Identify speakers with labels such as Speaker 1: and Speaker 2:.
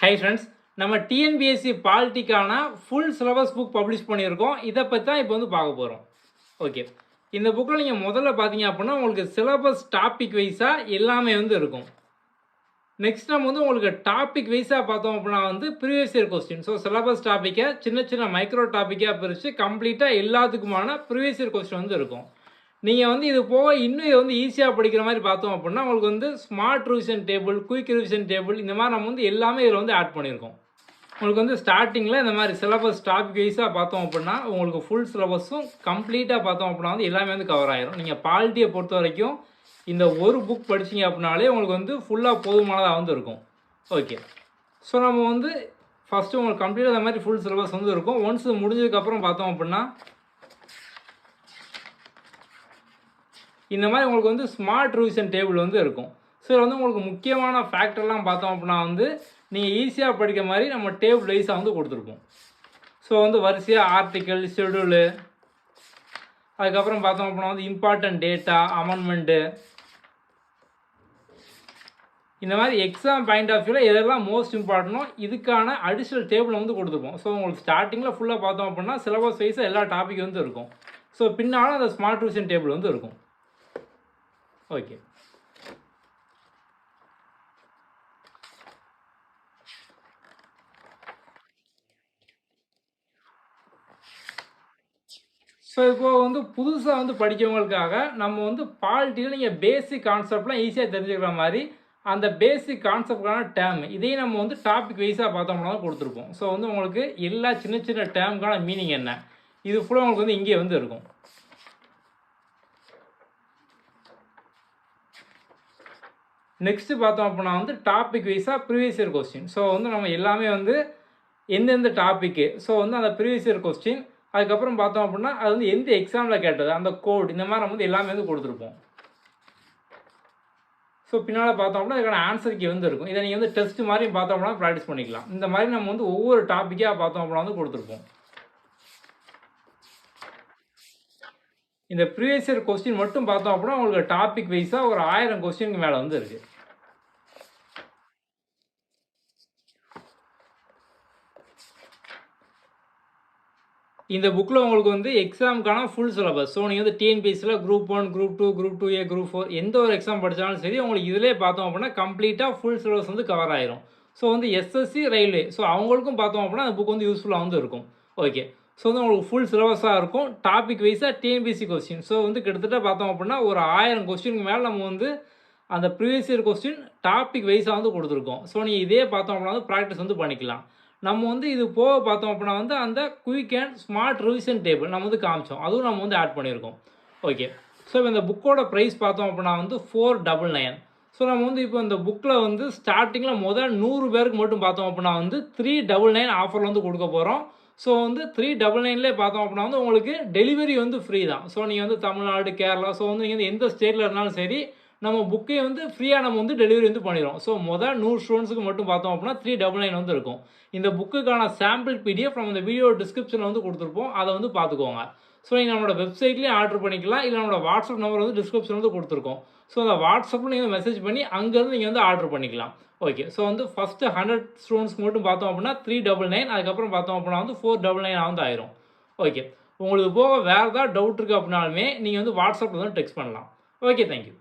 Speaker 1: High friends, நம்ம TNPSC பாலிட்டிக்கான full syllabus book publish பண்ணியிருக்கோம். இதை பற்றி தான் இப்போ வந்து பார்க்க போகிறோம். ஓகே, இந்த புக்கில் நீங்கள் முதல்ல பார்த்தீங்க அப்படின்னா உங்களுக்கு சிலபஸ் டாபிக் வைஸாக எல்லாமே வந்து இருக்கும். நெக்ஸ்ட் நம்ம வந்து உங்களுக்கு டாபிக் வைஸாக பார்த்தோம் அப்படின்னா வந்து previous year question. So syllabus டாப்பிக்கை சின்ன சின்ன மைக்ரோ டாப்பிக்காக பிரித்து கம்ப்ளீட்டாக எல்லாத்துக்குமான ப்ரீவியஸ் இயர் கொஸ்டின் வந்து இருக்கும். நீங்கள் வந்து இது போக இன்னும் இதை வந்து ஈஸியாக படிக்கிற மாதிரி பார்த்தோம் அப்படின்னா உங்களுக்கு வந்து smart revision table, quick revision table, இந்த மாதிரி நம்ம வந்து எல்லாமே இதில் வந்து ஆட் பண்ணியிருக்கோம். உங்களுக்கு வந்து ஸ்டார்டிங்கில் இந்த மாதிரி சிலபஸ் டாபிக் வைஸாக பார்த்தோம் அப்படின்னா உங்களுக்கு ஃபுல் சிலபஸும் கம்ப்ளீட்டாக பார்த்தோம் அப்படின்னா வந்து எல்லாமே வந்து கவர் ஆகிரும். நீங்கள் பாலிட்டியை பொறுத்த வரைக்கும் இந்த ஒரு புக் படிச்சிங்க அப்படின்னாலே உங்களுக்கு வந்து ஃபுல்லாக போதுமானதாக வந்து இருக்கும். ஓகே, ஸோ நம்ம வந்து ஃபஸ்ட்டு உங்களுக்கு கம்ப்ளீட்டாக இந்த மாதிரி ஃபுல் சிலபஸ் வந்து இருக்கும். ஒன்ஸ் முடிஞ்சதுக்கப்புறம் பார்த்தோம் அப்படின்னா இந்த மாதிரி உங்களுக்கு வந்து ஸ்மார்ட் ரிவிஷன் டேபிள் வந்து இருக்கும். ஸோ இதில் வந்து உங்களுக்கு முக்கியமான ஃபேக்டர்லாம் பார்த்தோம் அப்படின்னா வந்து நீங்கள் ஈஸியாக படிக்கிற மாதிரி நம்ம டேபிள் வைஸாக வந்து கொடுத்துருப்போம். ஸோ வந்து வரிசையாக ஆர்டிக்கல், ஷெடியூலு, அதுக்கப்புறம் பார்த்தோம் அப்படின்னா வந்து இம்பார்ட்டன்ட் டேட்டா, அமெண்ட்மெண்ட்டு, இந்த மாதிரி எக்ஸாம் பாயிண்ட் ஆஃப் வியூவில் எதெல்லாம் மோஸ்ட் இம்பார்ட்டனோ இதுக்கான அடிஷ்னல் டேபிள் வந்து கொடுத்துருப்போம். ஸோ உங்களுக்கு ஸ்டார்டிங்கில் ஃபுல்லாக பார்த்தோம் அப்படின்னா சிலபஸ் வைஸாக எல்லா டாபிக் வந்து இருக்கும். ஸோ பின்னாலும் அந்த ஸ்மார்ட் ரிவிஷன் டேபிள் வந்து இருக்கும். ஓகே, ஸோ இப்போ வந்து புதுசாக வந்து படிக்கிறவங்களுக்காக நம்ம வந்து பாலிட்டியில் நீங்கள் பேசிக் கான்செப்ட்லாம் ஈஸியாக தெரிஞ்சுக்கிற மாதிரி அந்த பேசிக் கான்செப்டான டேர்ம் இதையும் நம்ம வந்து டாபிக் வைஸாக பார்த்தோம்னா தான் கொடுத்துருப்போம். ஸோ வந்து உங்களுக்கு எல்லா சின்ன சின்ன டேர்முக்கான மீனிங் என்ன இது ஃபுல்லாக உங்களுக்கு வந்து இங்கே வந்து இருக்கும். நெக்ஸ்ட்டு பார்த்தோம் அப்படின்னா வந்து டாபிக் வைஸாக ப்ரீவியஸ் இயர் கொஸ்டின். ஸோ வந்து நம்ம எல்லாமே வந்து எந்தெந்த டாப்பிக்கு, ஸோ வந்து அந்த ப்ரீவியஸ் இயர் கொஸ்டின், அதுக்கப்புறம் பார்த்தோம் அப்படின்னா அது வந்து எந்த எக்ஸாமில் கேட்டது, அந்த கோட், இந்த மாதிரி நம்ம வந்து எல்லாமே வந்து கொடுத்துருப்போம். ஸோ பின்னால் பார்த்தோம் அப்படின்னா அதுக்கான ஆன்சர் கீ வந்து இருக்கும். இதை நீங்கள் வந்து டெஸ்ட் மாதிரி பார்த்தோம் அப்படின்னா ப்ராக்டிஸ் பண்ணிக்கலாம். இந்த மாதிரி நம்ம வந்து ஒவ்வொரு டாப்பிக்காக பார்த்தோம் அப்படின்னா வந்து கொடுத்துருப்போம். இந்த ப்ரீவியஸ் இயர் கொஸ்டின் மட்டும் பார்த்தோம் அப்படின்னா உங்களுக்கு டாபிக் வைஸாக ஒரு 1000 கொஸ்டினுக்கு மேலே வந்து இருக்குது. இந்த புக்கில் உங்களுக்கு வந்து எக்ஸாமுக்கான ஃபுல் சிலபஸ். ஸோ நீங்கள் வந்து டிஎன்பிஎஸ்சியில் group 1, group 2, group 2A, group 4 எந்த ஒரு எக்ஸாம் படித்தாலும் சரி உங்களுக்கு இதிலே பார்த்தோம் அப்படின்னா கம்ப்ளீட்டாக ஃபுல் சிலபஸ் வந்து கவர் ஆயிரும். ஸோ வந்து எஸ்எஸ்சி, ரயில்வே, ஸோ அவங்களுக்கும் பார்த்தோம் அப்படின்னா அந்த புக் வந்து யூஸ்ஃபுல்லாக வந்து இருக்கும். ஓகே, ஸோ வந்து உங்களுக்கு ஃபுல் சிலபஸாக இருக்கும். டாபிக் வைஸாக டிஎன்பிஎஸ்சி கொஸ்டின். ஸோ வந்து கிட்டத்தட்ட பார்த்தோம் அப்படின்னா ஒரு 1000 கொஸ்டினுக்கு மேலே நம்ம வந்து அந்த ப்ரீவியஸ் இயர் கொஸ்டின் டாபிக் வைஸாக வந்து கொடுத்துருக்கோம். ஸோ நீங்கள் இதே பார்த்தோம் அப்படின்னா வந்து ப்ராக்டிஸ் வந்து பண்ணிக்கலாம். நம்ம வந்து இது போக பார்த்தோம் அப்படின்னா வந்து அந்த quick and smart revision table நம்ம வந்து காமிச்சோம். அதுவும் நம்ம வந்து ஆட் பண்ணியிருக்கோம். ஓகே, ஸோ இப்போ இந்த புக்கோட ப்ரைஸ் பார்த்தோம் அப்படின்னா வந்து 499. ஸோ நம்ம வந்து இப்போ இந்த புக்கில் வந்து ஸ்டார்டிங்கில் முதல் 100 பேருக்கு மட்டும் பார்த்தோம் அப்படின்னா வந்து 399 ஆஃபரில் வந்து கொடுக்க போகிறோம். ஸோ வந்து 399லேயே பார்த்தோம் அப்படின்னா வந்து உங்களுக்கு டெலிவரி வந்து ஃப்ரீ தான். ஸோ நீங்கள் வந்து தமிழ்நாடு, கேரளா, ஸோ வந்து நீங்கள் வந்து எந்த ஸ்டேட்டில் இருந்தாலும் சரி நம்ம புக்கே வந்து ஃப்ரீயாக நம்ம வந்து டெலிவரி வந்து பண்ணிடுவோம். ஸோ முதல் 100 ஸ்டூடெண்ட்ஸுக்கு மட்டும் பார்த்தோம் அப்படின்னா 399 வந்து இருக்கும். இந்த புக்குக்கான சாம்பிள் பிடிஎஃப் நம்ம இந்த வீடியோ டிஸ்கிரிப்ஷனில் வந்து கொடுத்துருப்போம். அதை வந்து பார்த்துக்கோங்க. ஸோ நீங்கள் நம்மளோட வெப்சைட்லேயே ஆர்டர் பண்ணிக்கலாம், இல்லை நம்மளோட வாட்ஸ்அப் நம்பர் வந்து டிஸ்கிரிப்ஷன் வந்து கொடுத்துருக்கோம். ஸோ அந்த வாட்ஸ்அப்பில் நீங்கள் மெசேஜ் பண்ணி அங்கேருந்து நீங்கள் வந்து ஆர்டர் பண்ணிக்கலாம். ஓகே, ஸோ வந்து ஃபஸ்ட்டு 100 ஸ்டூடெண்ட்ஸ்க்கு மட்டும் பார்த்தோம் அப்படின்னா 399, அதுக்கப்புறம் பார்த்தோம் அப்படின்னா வந்து 499 வந்து ஆயிரும். ஓகே, உங்களுக்கு போக வேறு ஏதாவது டவுட் இருக்குது அப்படின்னாலுமே நீங்கள் வந்து வாட்ஸ்அப்பில் வந்து டெக்ஸ்ட் பண்ணலாம். Okay, thank you.